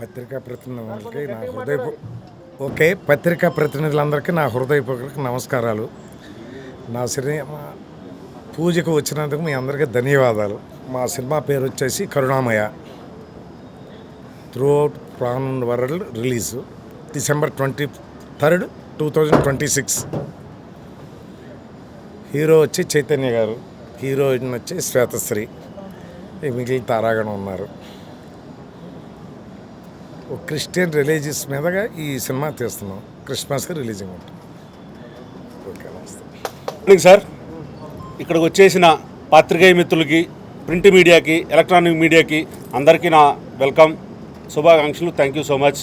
పత్రికా ప్రతినిధులకి నా పత్రికా ప్రతినిధులందరికీ నా హృదయపూర్వక నమస్కారాలు. నా సినిమా పూజకు వచ్చినందుకు మీ అందరికీ ధన్యవాదాలు. మా సినిమా పేరు వచ్చేసి Karunamaya. Throughout pan world release December 23rd, 2026. Hero వచ్చి చైతన్య గారు, హీరోయిన్ వచ్చి శ్వేతశ్రీ, మిగిలిన తారాగణం ఉన్నారు. ఒక క్రిస్టియన్ రిలీజియస్ మీదగా ఈ సినిమా తీస్తున్నాం. క్రిస్మస్కి రిలీజింగ్ ఉంటుంది. ఓకే సార్, ఇక్కడికి వచ్చేసిన పాత్రికేయ మిత్రులకి, ప్రింట్ మీడియాకి, ఎలక్ట్రానిక్ మీడియాకి అందరికీ నా వెల్కమ్, శుభాకాంక్షలు. Thank you so much.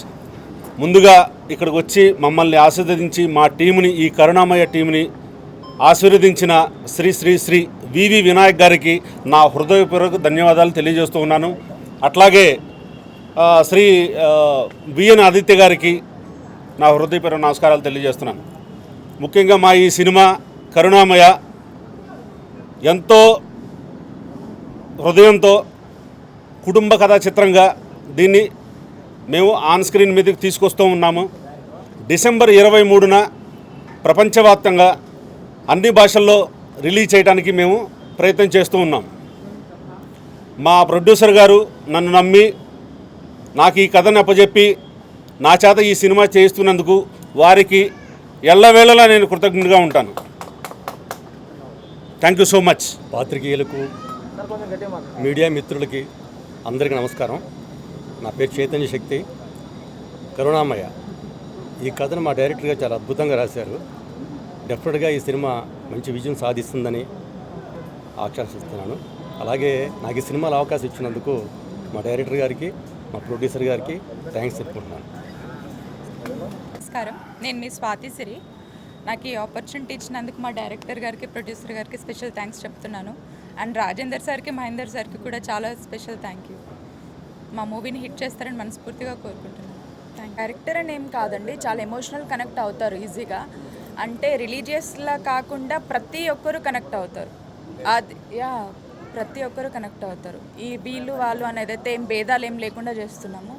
ముందుగా ఇక్కడికి వచ్చి మమ్మల్ని ఆశీర్వదించి మా టీంని, ఈ కరుణామయ టీంని ఆశీర్వదించిన శ్రీ శ్రీ శ్రీ వివి వినాయక్ గారికి నా హృదయపూర్వక ధన్యవాదాలు తెలియజేస్తూ ఉన్నాను. అట్లాగే శ్రీ బిఎన్ ఆదిత్య గారికి నా హృదయపూర్వక నమస్కారాలు తెలియజేస్తున్నాను. ముఖ్యంగా మా ఈ సినిమా కరుణామయ ఎంతో హృదయంతో కుటుంబ కథా చిత్రంగా దీన్ని మేము ఆన్ స్క్రీన్ మీదకి తీసుకొస్తూ ఉన్నాము. December 23న ప్రపంచవ్యాప్తంగా అన్ని భాషల్లో రిలీజ్ చేయడానికి మేము ప్రయత్నం చేస్తూ ఉన్నాం. మా ప్రొడ్యూసర్ గారు నన్ను నమ్మి నాకు ఈ కథను అప్పచెప్పి నా చేత ఈ సినిమా చేస్తున్నందుకు వారికి ఎల్లవేళలా నేను కృతజ్ఞుడిగా ఉంటాను. Thank you so much. పాత్రికేయులకు, మీడియా మిత్రులకి అందరికీ నమస్కారం. నా పేరు చైతన్య శక్తి. కరుణామయ ఈ కథను మా డైరెక్టర్ గారు చాలా అద్భుతంగా రాశారు. డెఫినెట్గా ఈ సినిమా మంచి విజయం సాధిస్తుందని ఆకాంక్షిస్తున్నాను. అలాగే నాకు ఈ సినిమాలో అవకాశం ఇచ్చినందుకు మా డైరెక్టర్ గారికి, మా ప్రొడ్యూసర్ గారికి థ్యాంక్స్ చెప్పుకుంటున్నాను. నమస్కారం, నేను మీ స్వాతి సిరి. నాకు ఈ ఆపర్చునిటీ ఇచ్చినందుకు మా డైరెక్టర్ గారికి, ప్రొడ్యూసర్ గారికి స్పెషల్ థ్యాంక్స్ చెప్తున్నాను. అండ్ రాజేందర్ సార్కి, మహేందర్ సార్కి కూడా చాలా స్పెషల్ థ్యాంక్ యూ. మా మూవీని హిట్ చేస్తారని మనస్ఫూర్తిగా కోరుకుంటున్నాను. డైరెక్టర్ అని ఏం కాదండి, చాలా ఎమోషనల్ కనెక్ట్ అవుతారు ఈజీగా. అంటే రిలీజియస్లా కాకుండా ప్రతి ఒక్కరు కనెక్ట్ అవుతారు. అది ప్రతి ఒక్కరు కనెక్ట్ అవుతారు. ఈ వీళ్ళు వాళ్ళు అనేది అయితే ఏం భేదాలు ఏం లేకుండా చేస్తున్నాము.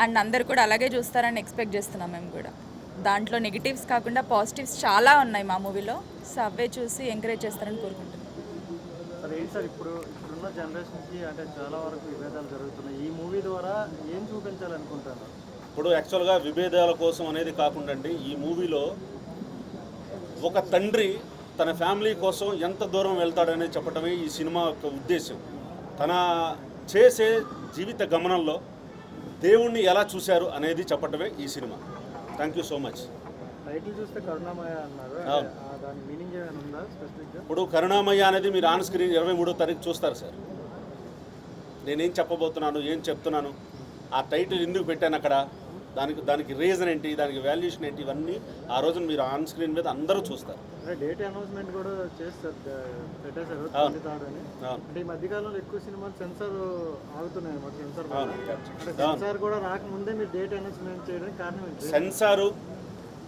అండ్ అందరు కూడా అలాగే చూస్తారని ఎక్స్పెక్ట్ చేస్తున్నాం మేము కూడా. దాంట్లో నెగిటివ్స్ కాకుండా పాజిటివ్స్ చాలా ఉన్నాయి మా మూవీలో. సో అవే చూసి ఎంకరేజ్ చేస్తారని కోరుకుంటున్నాం. సార్, ఇప్పుడున్న జనరేషన్కి అంటే చాలా వరకు విభేదాలు జరుగుతున్నాయి. ఈ మూవీ ద్వారా ఏం చూపించాలనుకుంటారు? ఇప్పుడు యాక్చువల్గా విభేదాల కోసం అనేది కాకుండా అండి, ఈ మూవీలో ఒక తండ్రి తన ఫ్యామిలీ కోసం ఎంత దూరం వెళ్తాడనేది చెప్పడమే ఈ సినిమా యొక్క ఉద్దేశం. తన చేసే జీవిత గమనంలో దేవుణ్ణి ఎలా చూశారు అనేది చెప్పడమే ఈ cinema. Thank you so much. Title చూస్తే కరుణామయ అన్నారు, దాని మీనింగ్ ఏమైనా ఉందా స్పెసిఫిక్గా? ఇప్పుడు కరుణామయ అనేది మీరు ఆన్ స్క్రీన్ 23వ తారీఖు చూస్తారు సార్. నేనేం చెప్పబోతున్నాను, ఏం చెప్తున్నాను, ఆ టైటిల్ ఎందుకు పెట్టాను అక్కడ, దానికి రీజన్ ఏంటి, దానికి వాల్యుయేషన్ ఏంటి, ఇవన్నీ ఆ రోజున మీరు ఆన్ స్క్రీన్ మీద అందరూ చూస్తారు. డేట్ అనౌన్స్మెంట్ కూడా చేస్తారు, పెట్టేశారు అంటే ఈ మధ్యకాలంలో ఎక్కువ సినిమాలు సెన్సార్ ఆగుతున్నాయి అన్నమాట. సెన్సార్ కూడా రాకముందే మీరు డేట్ అనౌన్స్మెంట్ చేయడానికి కారణం ఏంటి? సెన్సారు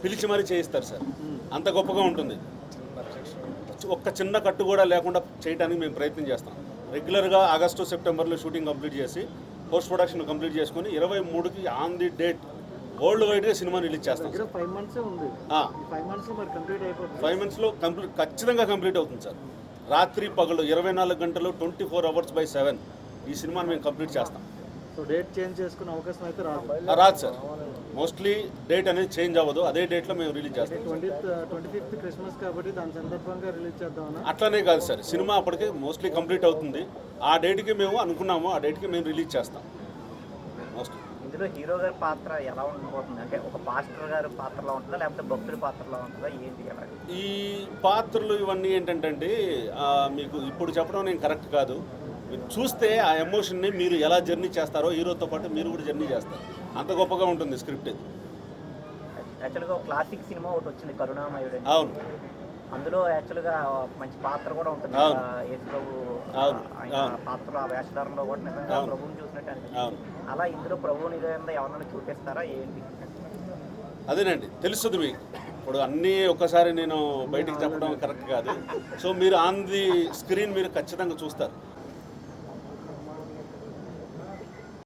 పిలిచి మరీ చేయిస్తారు సార్, అంత గొప్పగా ఉంటుంది. ఒక్క చిన్న కట్టు కూడా లేకుండా చేయడానికి మేము ప్రయత్నం చేస్తాం. రెగ్యులర్గా ఆగస్టు సెప్టెంబర్లో షూటింగ్ కంప్లీట్ చేసి పోస్ట్ ప్రొడక్షన్ కంప్లీట్ చేసుకుని 23కి ఆన్ ది డేట్ వరల్డ్ వైడ్గా సినిమా రిలీజ్ చేస్తాం. 5 months ఉంది. 5 monthsలో మరి కంప్లీట్ అయిపోతుంది. 5 monthsలో ఖచ్చితంగా కంప్లీట్ అవుతుంది సార్. రాత్రి పగలు 24 గంటలు 24 hours/7 ఈ సినిమాని మేము కంప్లీట్ చేస్తాం. సో డేట్ చేంజ్ చేసుకునే అవకాశం అయితే రాదు సార్. మోస్ట్లీ డేట్ అనేది చేంజ్ అవ్వదు, అదే డేట్లో మేము రిలీజ్ చేస్తాం. 25th క్రిస్మస్ కాబట్టి దాని సందర్భంగా రిలీజ్ చేద్దామన్నా? అట్లనే కాదు సార్, సినిమా అప్పటికే మోస్ట్లీ కంప్లీట్ అవుతుంది. ఆ డేట్కి మేము అనుకున్నాము, ఆ డేట్కి మేము రిలీజ్ చేస్తాం. మోస్ట్లీ ఇందులో హీరో గారి పాత్ర ఎలా ఉండబోతుంది? అంటే ఒక పాస్టర్ గారి పాత్రలో ఉంటుందా, లేకపోతే భక్తుడి పాత్రలో ఉంటుందా, ఏంటి ఎలా? ఈ పాత్రలు ఇవన్నీ ఏంటంటే మీకు ఇప్పుడు చెప్పడం నేను కరెక్ట్ కాదు. మీరు చూస్తే ఆ ఎమోషన్ని మీరు ఎలా జర్నీ చేస్తారో హీరోతో పాటు మీరు కూడా జర్నీ చేస్తారు. అంత గొప్పగా ఉంటుంది స్క్రిప్ట్ ఇది. యాక్చువల్గా క్లాసిక్ సినిమా ఒకటి వచ్చింది కరుణామయుడు. అవును, అందులో యాక్చువల్గా మంచి పాత్ర కూడా ఉంటుంది. యేసు ప్రభు పాత్ర ఆ వేషధారంలో కూడా నిజంగా ప్రభువుని చూసినట్టు అనిపిస్తుంది. అలా ఇందులో ప్రభువు నిజంగా ఎవరైనా చూపిస్తారా ఏంటి? అదేనండి, తెలుస్తుంది మీకు. ఇప్పుడు అన్నీ ఒక్కసారి నేను బయటికి చెప్పడం కరెక్ట్ కాదు. సో మీరు ఆన్ ది స్క్రీన్ మీరు ఖచ్చితంగా చూస్తారు.